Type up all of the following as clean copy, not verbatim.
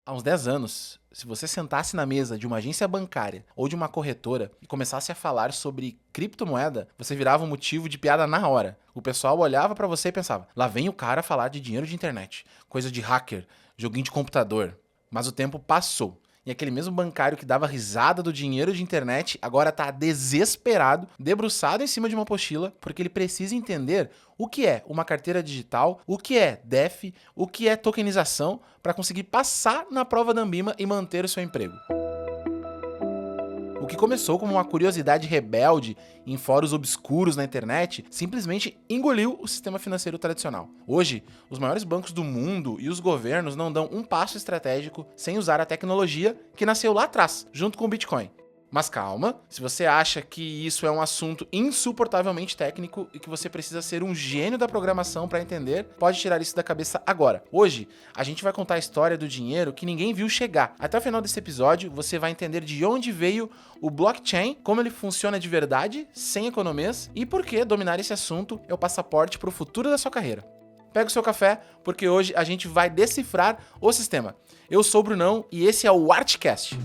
Há uns 10 anos, se você sentasse na mesa de uma agência bancária ou de uma corretora e começasse a falar sobre criptomoeda, você virava um motivo de piada na hora. O pessoal olhava pra você e pensava: lá vem o cara falar de dinheiro de internet, coisa de hacker, joguinho de computador. Mas o tempo passou. E aquele mesmo bancário que dava risada do dinheiro de internet agora tá desesperado, debruçado em cima de uma apostila, porque ele precisa entender o que é uma carteira digital, o que é DeFi, o que é tokenização, para conseguir passar na prova da Anbima e manter o seu emprego. O que começou como uma curiosidade rebelde em fóruns obscuros na internet simplesmente engoliu o sistema financeiro tradicional. Hoje, os maiores bancos do mundo e os governos não dão um passo estratégico sem usar a tecnologia que nasceu lá atrás, junto com o Bitcoin. Mas calma, se você acha que isso é um assunto insuportavelmente técnico e que você precisa ser um gênio da programação para entender, pode tirar isso da cabeça agora. Hoje, a gente vai contar a história do dinheiro que ninguém viu chegar. Até o final desse episódio, você vai entender de onde veio o blockchain, como ele funciona de verdade, sem economias, e por que dominar esse assunto é o passaporte para o futuro da sua carreira. Pega o seu café, porque hoje a gente vai decifrar o sistema. Eu sou o Brunão e esse é o Artcast.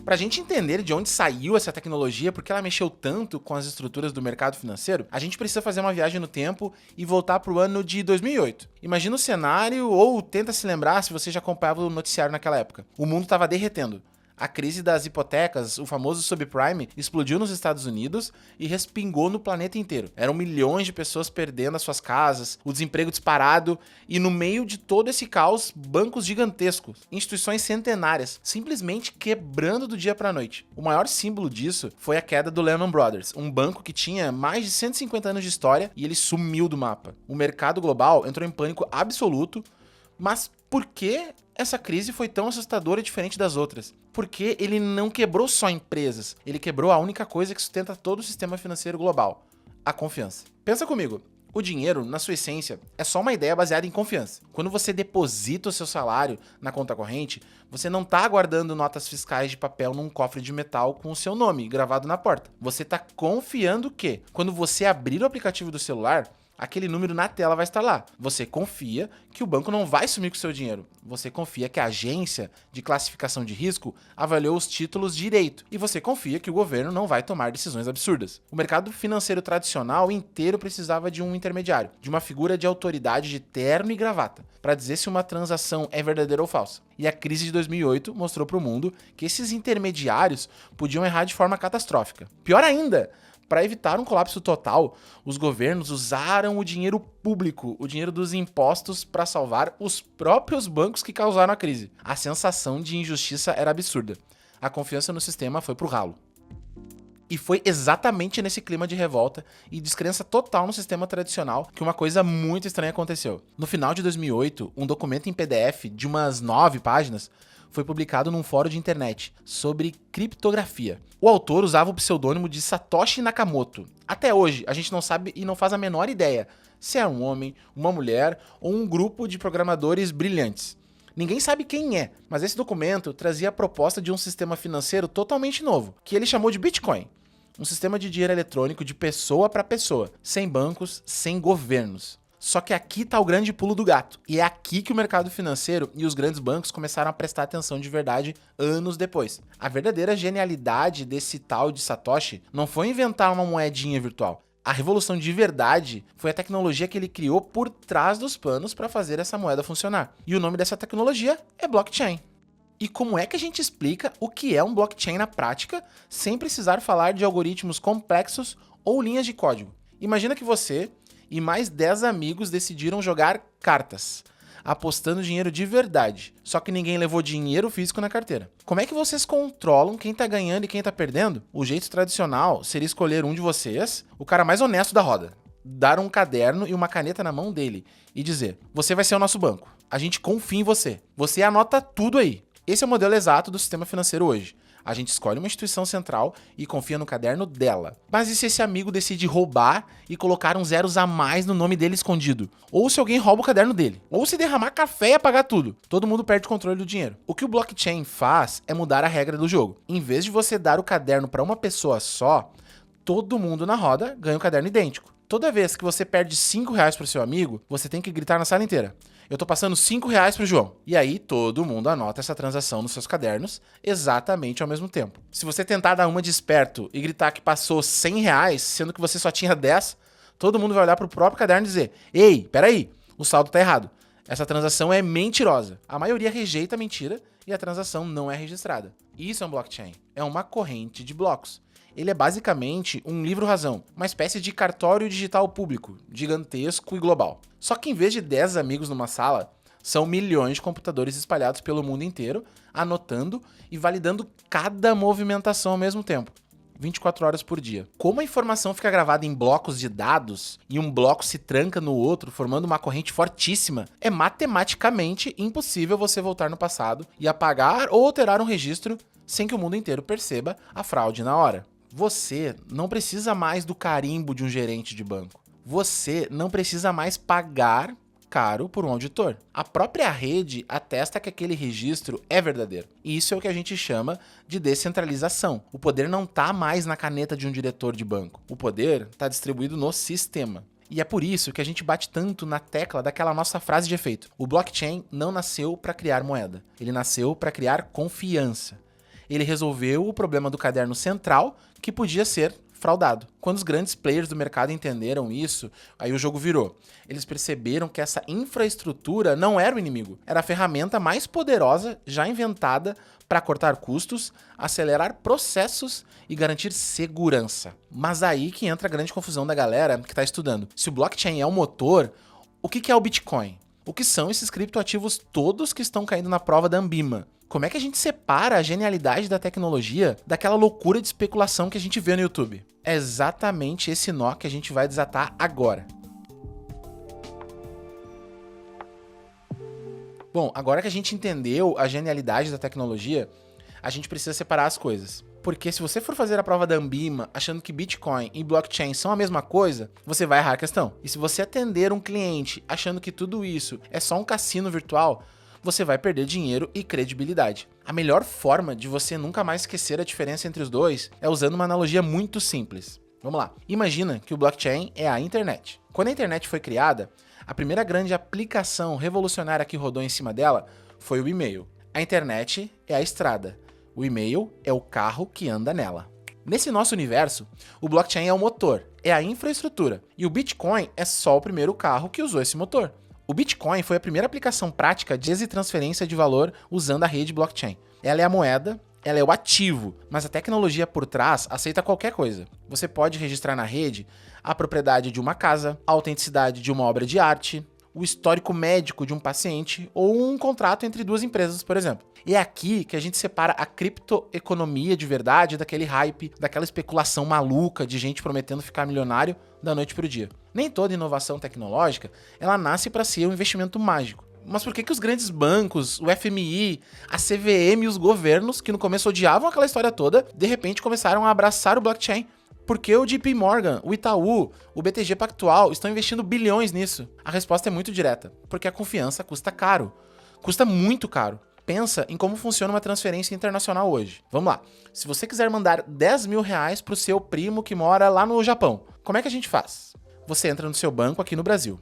Para a gente entender de onde saiu essa tecnologia, porque ela mexeu tanto com as estruturas do mercado financeiro, a gente precisa fazer uma viagem no tempo e voltar para o ano de 2008. Imagina o cenário ou tenta se lembrar se você já acompanhava o noticiário naquela época. O mundo estava derretendo. A crise das hipotecas, o famoso subprime, explodiu nos Estados Unidos e respingou no planeta inteiro. Eram milhões de pessoas perdendo as suas casas, o desemprego disparado e, no meio de todo esse caos, bancos gigantescos, instituições centenárias, simplesmente quebrando do dia para a noite. O maior símbolo disso foi a queda do Lehman Brothers, um banco que tinha mais de 150 anos de história e ele sumiu do mapa. O mercado global entrou em pânico absoluto, mas por que essa crise foi tão assustadora e diferente das outras? Porque ele não quebrou só empresas, ele quebrou a única coisa que sustenta todo o sistema financeiro global: a confiança. Pensa comigo, o dinheiro, na sua essência, é só uma ideia baseada em confiança. Quando você deposita o seu salário na conta corrente, você não está guardando notas fiscais de papel num cofre de metal com o seu nome gravado na porta. Você está confiando que, quando você abrir o aplicativo do celular, aquele número na tela vai estar lá. Você confia que o banco não vai sumir com o seu dinheiro. Você confia que a agência de classificação de risco avaliou os títulos direito. E você confia que o governo não vai tomar decisões absurdas. O mercado financeiro tradicional inteiro precisava de um intermediário, de uma figura de autoridade de terno e gravata, para dizer se uma transação é verdadeira ou falsa. E a crise de 2008 mostrou para o mundo que esses intermediários podiam errar de forma catastrófica. Pior ainda, para evitar um colapso total, os governos usaram o dinheiro público, o dinheiro dos impostos, para salvar os próprios bancos que causaram a crise. A sensação de injustiça era absurda. A confiança no sistema foi pro ralo. E foi exatamente nesse clima de revolta e descrença total no sistema tradicional que uma coisa muito estranha aconteceu. No final de 2008, um documento em PDF de umas 9 páginas foi publicado num fórum de internet sobre criptografia. O autor usava o pseudônimo de Satoshi Nakamoto. Até hoje, a gente não sabe e não faz a menor ideia se é um homem, uma mulher ou um grupo de programadores brilhantes. Ninguém sabe quem é, mas esse documento trazia a proposta de um sistema financeiro totalmente novo, que ele chamou de Bitcoin. Um sistema de dinheiro eletrônico de pessoa para pessoa, sem bancos, sem governos. Só que aqui tá o grande pulo do gato. E é aqui que o mercado financeiro e os grandes bancos começaram a prestar atenção de verdade anos depois. A verdadeira genialidade desse tal de Satoshi não foi inventar uma moedinha virtual. A revolução de verdade foi a tecnologia que ele criou por trás dos panos para fazer essa moeda funcionar. E o nome dessa tecnologia é blockchain. E como é que a gente explica o que é um blockchain na prática, sem precisar falar de algoritmos complexos ou linhas de código? Imagina que você e mais 10 amigos decidiram jogar cartas, apostando dinheiro de verdade, só que ninguém levou dinheiro físico na carteira. Como é que vocês controlam quem tá ganhando e quem tá perdendo? O jeito tradicional seria escolher um de vocês, o cara mais honesto da roda, dar um caderno e uma caneta na mão dele e dizer: você vai ser o nosso banco, a gente confia em você, você anota tudo aí. Esse é o modelo exato do sistema financeiro hoje. A gente escolhe uma instituição central e confia no caderno dela. Mas e se esse amigo decide roubar e colocar uns zeros a mais no nome dele escondido? Ou se alguém rouba o caderno dele? Ou se derramar café e apagar tudo? Todo mundo perde o controle do dinheiro. O que o blockchain faz é mudar a regra do jogo. Em vez de você dar o caderno para uma pessoa só, todo mundo na roda ganha um caderno idêntico. Toda vez que você perde 5 reais pro seu amigo, você tem que gritar na sala inteira: eu tô passando 5 reais pro João. E aí todo mundo anota essa transação nos seus cadernos exatamente ao mesmo tempo. Se você tentar dar uma de esperto e gritar que passou 100 reais, sendo que você só tinha 10, todo mundo vai olhar pro próprio caderno e dizer: ei, peraí, o saldo tá errado. Essa transação é mentirosa. A maioria rejeita a mentira e a transação não é registrada. Isso é um blockchain. É uma corrente de blocos. Ele é basicamente um livro-razão, uma espécie de cartório digital público, gigantesco e global. Só que em vez de 10 amigos numa sala, são milhões de computadores espalhados pelo mundo inteiro, anotando e validando cada movimentação ao mesmo tempo. 24 horas por dia. Como a informação fica gravada em blocos de dados e um bloco se tranca no outro, formando uma corrente fortíssima, é matematicamente impossível você voltar no passado e apagar ou alterar um registro sem que o mundo inteiro perceba a fraude na hora. Você não precisa mais do carimbo de um gerente de banco. Você não precisa mais pagar caro por um auditor. A própria rede atesta que aquele registro é verdadeiro. Isso é o que a gente chama de descentralização. O poder não está mais na caneta de um diretor de banco. O poder está distribuído no sistema. E é por isso que a gente bate tanto na tecla daquela nossa frase de efeito. O blockchain não nasceu para criar moeda. Ele nasceu para criar confiança. Ele resolveu o problema do caderno central, que podia ser fraudado. Quando os grandes players do mercado entenderam isso, aí o jogo virou. Eles perceberam que essa infraestrutura não era o inimigo, era a ferramenta mais poderosa já inventada para cortar custos, acelerar processos e garantir segurança. Mas aí que entra a grande confusão da galera que está estudando. Se o blockchain é o motor, o que é o Bitcoin? O que são esses criptoativos todos que estão caindo na prova da Anbima? Como é que a gente separa a genialidade da tecnologia daquela loucura de especulação que a gente vê no YouTube? É exatamente esse nó que a gente vai desatar agora. Bom, agora que a gente entendeu a genialidade da tecnologia, a gente precisa separar as coisas. Porque se você for fazer a prova da Anbima achando que Bitcoin e blockchain são a mesma coisa, você vai errar a questão. E se você atender um cliente achando que tudo isso é só um cassino virtual, você vai perder dinheiro e credibilidade. A melhor forma de você nunca mais esquecer a diferença entre os dois é usando uma analogia muito simples. Vamos lá. Imagina que o blockchain é a internet. Quando a internet foi criada, a primeira grande aplicação revolucionária que rodou em cima dela foi o e-mail. A internet é a estrada. O e-mail é o carro que anda nela. Nesse nosso universo, o blockchain é o motor, é a infraestrutura. E o Bitcoin é só o primeiro carro que usou esse motor. O Bitcoin foi a primeira aplicação prática de transferência de valor usando a rede blockchain. Ela é a moeda, ela é o ativo, mas a tecnologia por trás aceita qualquer coisa. Você pode registrar na rede a propriedade de uma casa, a autenticidade de uma obra de arte, o histórico médico de um paciente ou um contrato entre duas empresas, por exemplo. E é aqui que a gente separa a criptoeconomia de verdade daquele hype, daquela especulação maluca de gente prometendo ficar milionário da noite pro dia. Nem toda inovação tecnológica, ela nasce para ser um investimento mágico. Mas por que os grandes bancos, o FMI, a CVM e os governos, que no começo odiavam aquela história toda, de repente começaram a abraçar o blockchain? Porque o JP Morgan, o Itaú, o BTG Pactual estão investindo bilhões nisso? A resposta é muito direta. Porque a confiança custa caro. Custa muito caro. Pensa em como funciona uma transferência internacional hoje. Vamos lá. Se você quiser mandar 10 mil reais pro seu primo que mora lá no Japão, como é que a gente faz? Você entra no seu banco aqui no Brasil.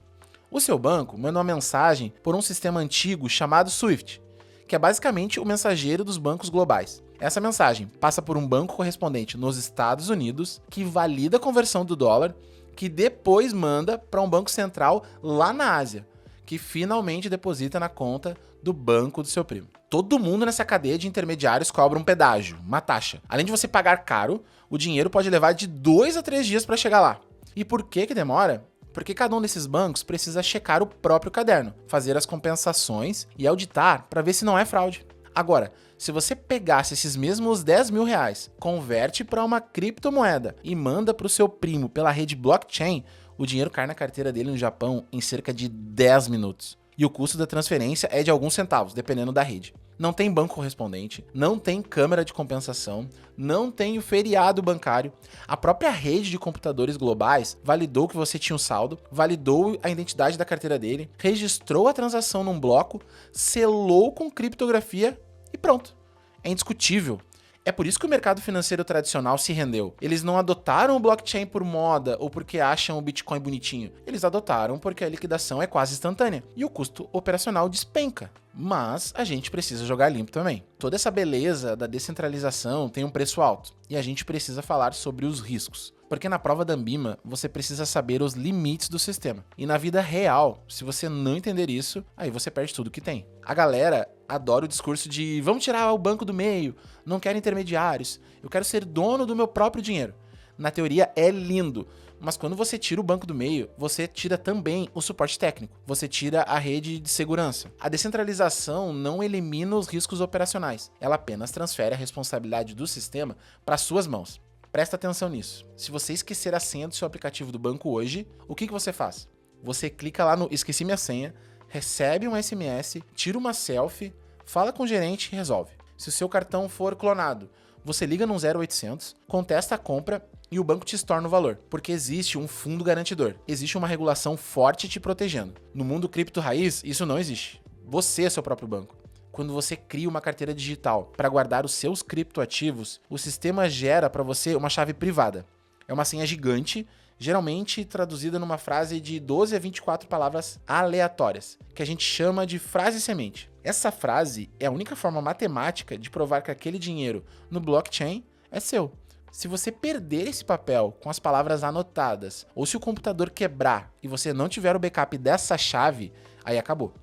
O seu banco manda uma mensagem por um sistema antigo chamado SWIFT, que é basicamente o mensageiro dos bancos globais. Essa mensagem passa por um banco correspondente nos Estados Unidos, que valida a conversão do dólar, que depois manda para um banco central lá na Ásia, que finalmente deposita na conta do banco do seu primo. Todo mundo nessa cadeia de intermediários cobra um pedágio, uma taxa. Além de você pagar caro, o dinheiro pode levar de 2 a 3 dias para chegar lá. E por que demora? Porque cada um desses bancos precisa checar o próprio caderno, fazer as compensações e auditar para ver se não é fraude. Agora, se você pegasse esses mesmos 10 mil reais, converte para uma criptomoeda e manda para o seu primo pela rede blockchain, o dinheiro cai na carteira dele no Japão em cerca de 10 minutos. E o custo da transferência é de alguns centavos, dependendo da rede. Não tem banco correspondente, não tem câmera de compensação, não tem o feriado bancário. A própria rede de computadores globais validou que você tinha um saldo, validou a identidade da carteira dele, registrou a transação num bloco, selou com criptografia e pronto. É indiscutível. É por isso que o mercado financeiro tradicional se rendeu. Eles não adotaram o blockchain por moda ou porque acham o Bitcoin bonitinho. Eles adotaram porque a liquidação é quase instantânea e o custo operacional despenca. Mas a gente precisa jogar limpo também. Toda essa beleza da descentralização tem um preço alto e a gente precisa falar sobre os riscos. Porque na prova da Ambima, você precisa saber os limites do sistema. E na vida real, se você não entender isso, aí você perde tudo que tem. A galera adora o discurso de vamos tirar o banco do meio, não quero intermediários, eu quero ser dono do meu próprio dinheiro. Na teoria é lindo, mas quando você tira o banco do meio, você tira também o suporte técnico, você tira a rede de segurança. A descentralização não elimina os riscos operacionais, ela apenas transfere a responsabilidade do sistema para suas mãos. Presta atenção nisso. Se você esquecer a senha do seu aplicativo do banco hoje, o que você faz? Você clica lá no esqueci minha senha, recebe um SMS, tira uma selfie, fala com o gerente e resolve. Se o seu cartão for clonado, você liga no 0800, contesta a compra e o banco te estorna o valor, porque existe um fundo garantidor, existe uma regulação forte te protegendo. No mundo cripto raiz, isso não existe. Você é seu próprio banco. Quando você cria uma carteira digital para guardar os seus criptoativos, o sistema gera para você uma chave privada. É uma senha gigante, geralmente traduzida numa frase de 12 a 24 palavras aleatórias, que a gente chama de frase semente. Essa frase é a única forma matemática de provar que aquele dinheiro no blockchain é seu. Se você perder esse papel com as palavras anotadas, ou se o computador quebrar e você não tiver o backup dessa chave, aí acabou.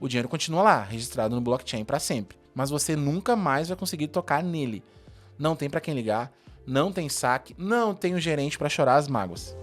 O dinheiro continua lá, registrado no blockchain para sempre, mas você nunca mais vai conseguir tocar nele. Não tem para quem ligar, não tem saque, não tem o gerente para chorar as mágoas.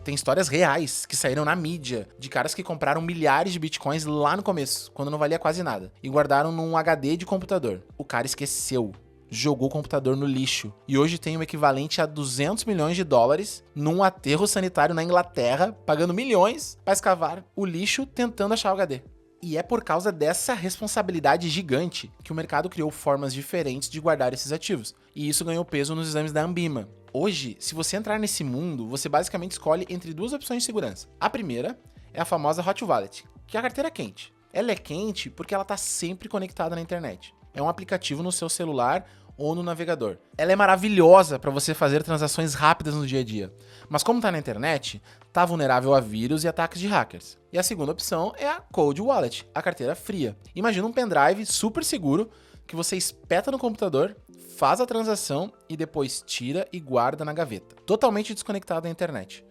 Tem histórias reais que saíram na mídia de caras que compraram milhares de bitcoins lá no começo, quando não valia quase nada, e guardaram num HD de computador. O cara esqueceu, jogou o computador no lixo e hoje tem o equivalente a 200 milhões de dólares num aterro sanitário na Inglaterra, pagando milhões para escavar o lixo tentando achar o HD. E é por causa dessa responsabilidade gigante que o mercado criou formas diferentes de guardar esses ativos, e isso ganhou peso nos exames da Ambima. Hoje, se você entrar nesse mundo, você basicamente escolhe entre duas opções de segurança. A primeira é a famosa Hot Wallet, que é a carteira quente. Ela é quente porque ela está sempre conectada na internet. É um aplicativo no seu celular ou no navegador. Ela é maravilhosa para você fazer transações rápidas no dia a dia, mas como está na internet, está vulnerável a vírus e ataques de hackers. E a segunda opção é a Cold Wallet, a carteira fria. Imagina um pendrive super seguro que você espeta no computador, faz a transação e depois tira e guarda na gaveta, totalmente desconectado da internet.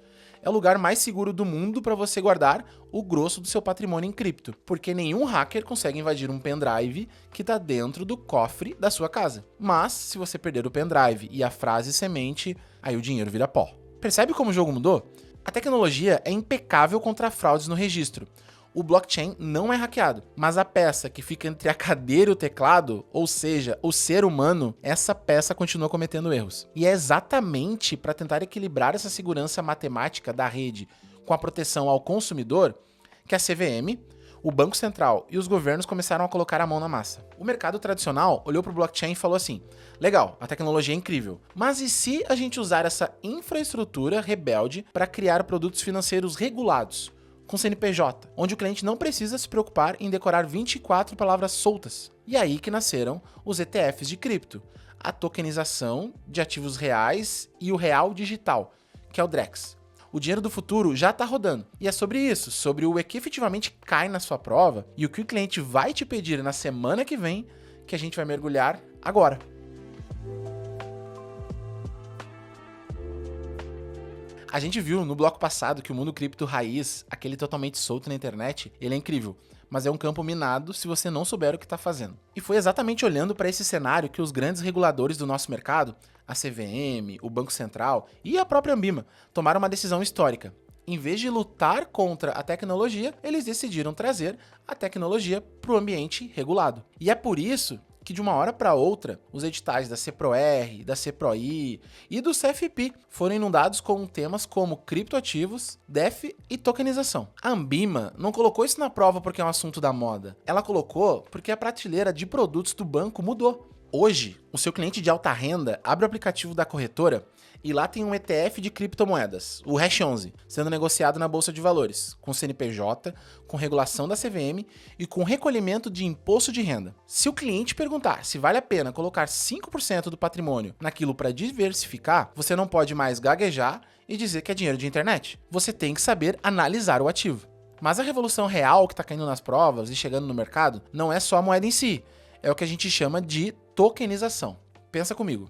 É o lugar mais seguro do mundo para você guardar o grosso do seu patrimônio em cripto, porque nenhum hacker consegue invadir um pendrive que está dentro do cofre da sua casa. Mas, se você perder o pendrive e a frase semente, aí o dinheiro vira pó. Percebe como o jogo mudou? A tecnologia é impecável contra fraudes no registro. O blockchain não é hackeado, mas a peça que fica entre a cadeira e o teclado, ou seja, o ser humano, essa peça continua cometendo erros. E é exatamente para tentar equilibrar essa segurança matemática da rede com a proteção ao consumidor que a CVM, o Banco Central e os governos começaram a colocar a mão na massa. O mercado tradicional olhou para o blockchain e falou assim: legal, a tecnologia é incrível, mas e se a gente usar essa infraestrutura rebelde para criar produtos financeiros regulados, com CNPJ, onde o cliente não precisa se preocupar em decorar 24 palavras soltas? E aí que nasceram os ETFs de cripto, a tokenização de ativos reais e o real digital, que é o DREX. O dinheiro do futuro já está rodando. E é sobre isso, sobre o que efetivamente cai na sua prova e o que o cliente vai te pedir na semana que vem, que a gente vai mergulhar agora. A gente viu no bloco passado que o mundo cripto raiz, aquele totalmente solto na internet, ele é incrível, mas é um campo minado se você não souber o que está fazendo. E foi exatamente olhando para esse cenário que os grandes reguladores do nosso mercado, a CVM, o Banco Central e a própria Ambima, tomaram uma decisão histórica. Em vez de lutar contra a tecnologia, eles decidiram trazer a tecnologia para o ambiente regulado. E é por isso que de uma hora para outra, os editais da CPROR, da CPROI e do CFP foram inundados com temas como criptoativos, DeFi e tokenização. A Ambima não colocou isso na prova porque é um assunto da moda. Ela colocou porque a prateleira de produtos do banco mudou. Hoje, o seu cliente de alta renda abre o aplicativo da corretora e lá tem um ETF de criptomoedas, o Hash 11, sendo negociado na Bolsa de Valores, com CNPJ, com regulação da CVM e com recolhimento de imposto de renda. Se o cliente perguntar se vale a pena colocar 5% do patrimônio naquilo para diversificar, você não pode mais gaguejar e dizer que é dinheiro de internet. Você tem que saber analisar o ativo. Mas a revolução real que está caindo nas provas e chegando no mercado não é só a moeda em si, é o que a gente chama de tokenização. Pensa comigo.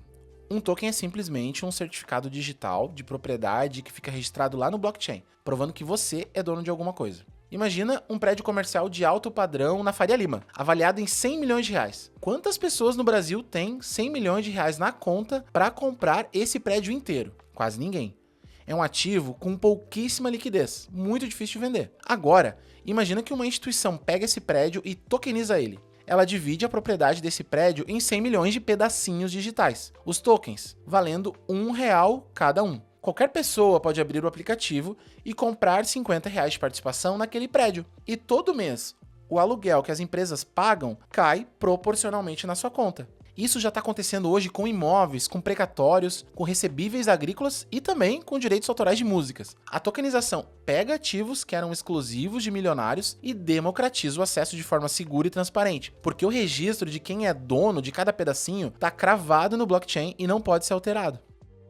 Um token é simplesmente um certificado digital de propriedade que fica registrado lá no blockchain, provando que você é dono de alguma coisa. Imagina um prédio comercial de alto padrão na Faria Lima, avaliado em 100 milhões de reais. Quantas pessoas no Brasil têm 100 milhões de reais na conta para comprar esse prédio inteiro? Quase ninguém. É um ativo com pouquíssima liquidez, muito difícil de vender. Agora, imagina que uma instituição pega esse prédio e tokeniza ele. Ela divide a propriedade desse prédio em 100 milhões de pedacinhos digitais, os tokens, valendo R$1 cada um. Qualquer pessoa pode abrir o aplicativo e comprar R$50 de participação naquele prédio. E todo mês, o aluguel que as empresas pagam cai proporcionalmente na sua conta. Isso já está acontecendo hoje com imóveis, com precatórios, com recebíveis agrícolas e também com direitos autorais de músicas. A tokenização pega ativos que eram exclusivos de milionários e democratiza o acesso de forma segura e transparente, porque o registro de quem é dono de cada pedacinho está cravado no blockchain e não pode ser alterado.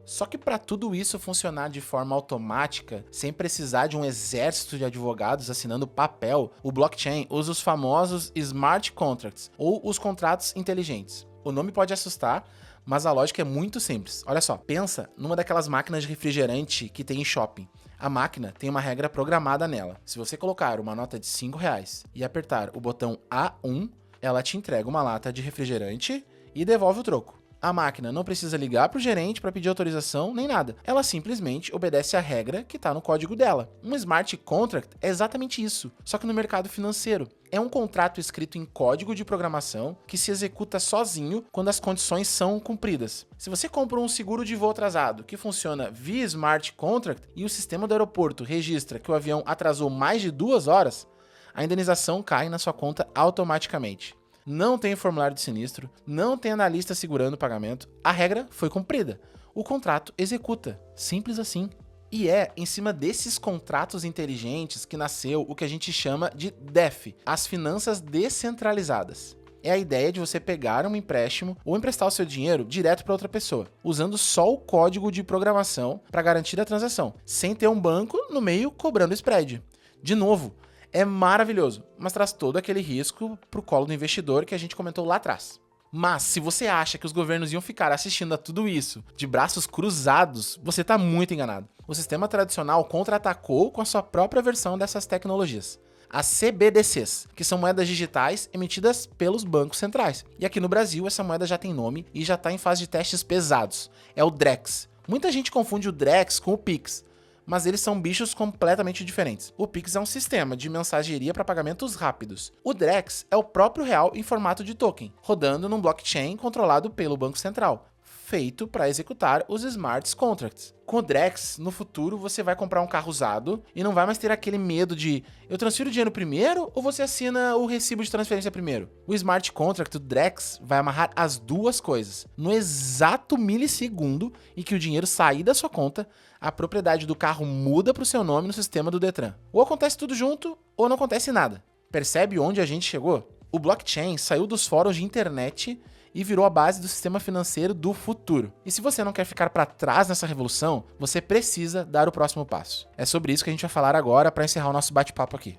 Só que para tudo isso funcionar de forma automática, sem precisar de um exército de advogados assinando papel, o blockchain usa os famosos smart contracts, ou os contratos inteligentes. O nome pode assustar, mas a lógica é muito simples. Olha só, pensa numa daquelas máquinas de refrigerante que tem em shopping. A máquina tem uma regra programada nela. Se você colocar uma nota de R$5 e apertar o botão A1, ela te entrega uma lata de refrigerante e devolve o troco. A máquina não precisa ligar para o gerente para pedir autorização nem nada. Ela simplesmente obedece à regra que está no código dela. Um smart contract é exatamente isso, só que no mercado financeiro. É um contrato escrito em código de programação que se executa sozinho quando as condições são cumpridas. Se você compra um seguro de voo atrasado que funciona via smart contract e o sistema do aeroporto registra que o avião atrasou mais de 2 horas, a indenização cai na sua conta automaticamente. Não tem formulário de sinistro, não tem analista segurando o pagamento, a regra foi cumprida. O contrato executa, simples assim. E é em cima desses contratos inteligentes que nasceu o que a gente chama de DeFi, as finanças descentralizadas. É a ideia de você pegar um empréstimo ou emprestar o seu dinheiro direto para outra pessoa, usando só o código de programação para garantir a transação, sem ter um banco no meio cobrando spread. De novo, é maravilhoso, mas traz todo aquele risco pro colo do investidor que a gente comentou lá atrás. Mas se você acha que os governos iam ficar assistindo a tudo isso de braços cruzados, você está muito enganado. O sistema tradicional contra-atacou com a sua própria versão dessas tecnologias. As CBDCs, que são moedas digitais emitidas pelos bancos centrais. E aqui no Brasil essa moeda já tem nome e já está em fase de testes pesados. É o Drex. Muita gente confunde o Drex com o Pix, mas eles são bichos completamente diferentes. O Pix é um sistema de mensageria para pagamentos rápidos. O Drex é o próprio real em formato de token, rodando num blockchain controlado pelo Banco Central, feito para executar os smart contracts. Com o Drex, no futuro, você vai comprar um carro usado e não vai mais ter aquele medo de eu transfiro o dinheiro primeiro ou você assina o recibo de transferência primeiro? O smart contract do Drex vai amarrar as duas coisas. No exato milissegundo em que o dinheiro sair da sua conta, a propriedade do carro muda para o seu nome no sistema do Detran. Ou acontece tudo junto ou não acontece nada. Percebe onde a gente chegou? O blockchain saiu dos fóruns de internet e virou a base do sistema financeiro do futuro. E se você não quer ficar para trás nessa revolução, você precisa dar o próximo passo. É sobre isso que a gente vai falar agora para encerrar o nosso bate-papo aqui.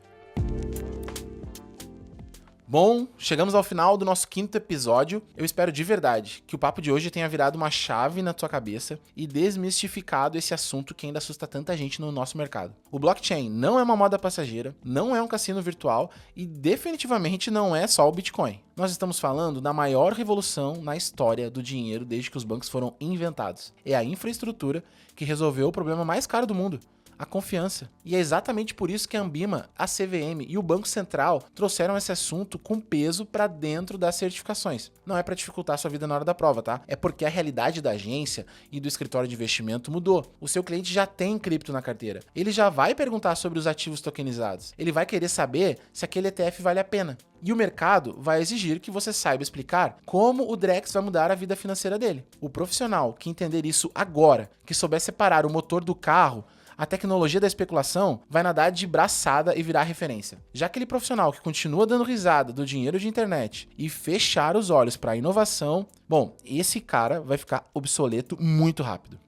Bom, chegamos ao final do nosso 5º episódio. Eu espero de verdade que o papo de hoje tenha virado uma chave na tua cabeça e desmistificado esse assunto que ainda assusta tanta gente no nosso mercado. O blockchain não é uma moda passageira, não é um cassino virtual e definitivamente não é só o Bitcoin. Nós estamos falando da maior revolução na história do dinheiro desde que os bancos foram inventados. É a infraestrutura que resolveu o problema mais caro do mundo: a confiança. E é exatamente por isso que a Anbima, a CVM e o Banco Central trouxeram esse assunto com peso para dentro das certificações. Não é para dificultar a sua vida na hora da prova, tá? É porque a realidade da agência e do escritório de investimento mudou. O seu cliente já tem cripto na carteira. Ele já vai perguntar sobre os ativos tokenizados. Ele vai querer saber se aquele ETF vale a pena. E o mercado vai exigir que você saiba explicar como o Drex vai mudar a vida financeira dele. O profissional que entender isso agora, que souber separar o motor do carro, a tecnologia da especulação, vai nadar de braçada e virar referência. Já aquele profissional que continua dando risada do dinheiro de internet e fechar os olhos para a inovação, bom, esse cara vai ficar obsoleto muito rápido.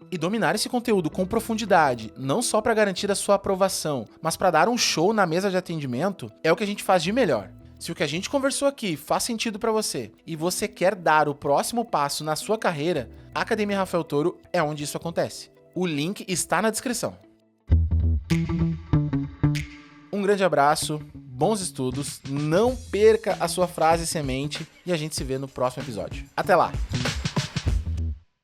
E dominar esse conteúdo com profundidade, não só para garantir a sua aprovação, mas para dar um show na mesa de atendimento, é o que a gente faz de melhor. Se o que a gente conversou aqui faz sentido para você e você quer dar o próximo passo na sua carreira, a Academia Rafael Toro é onde isso acontece. O link está na descrição. Um grande abraço, bons estudos, não perca a sua frase semente e a gente se vê no próximo episódio. Até lá!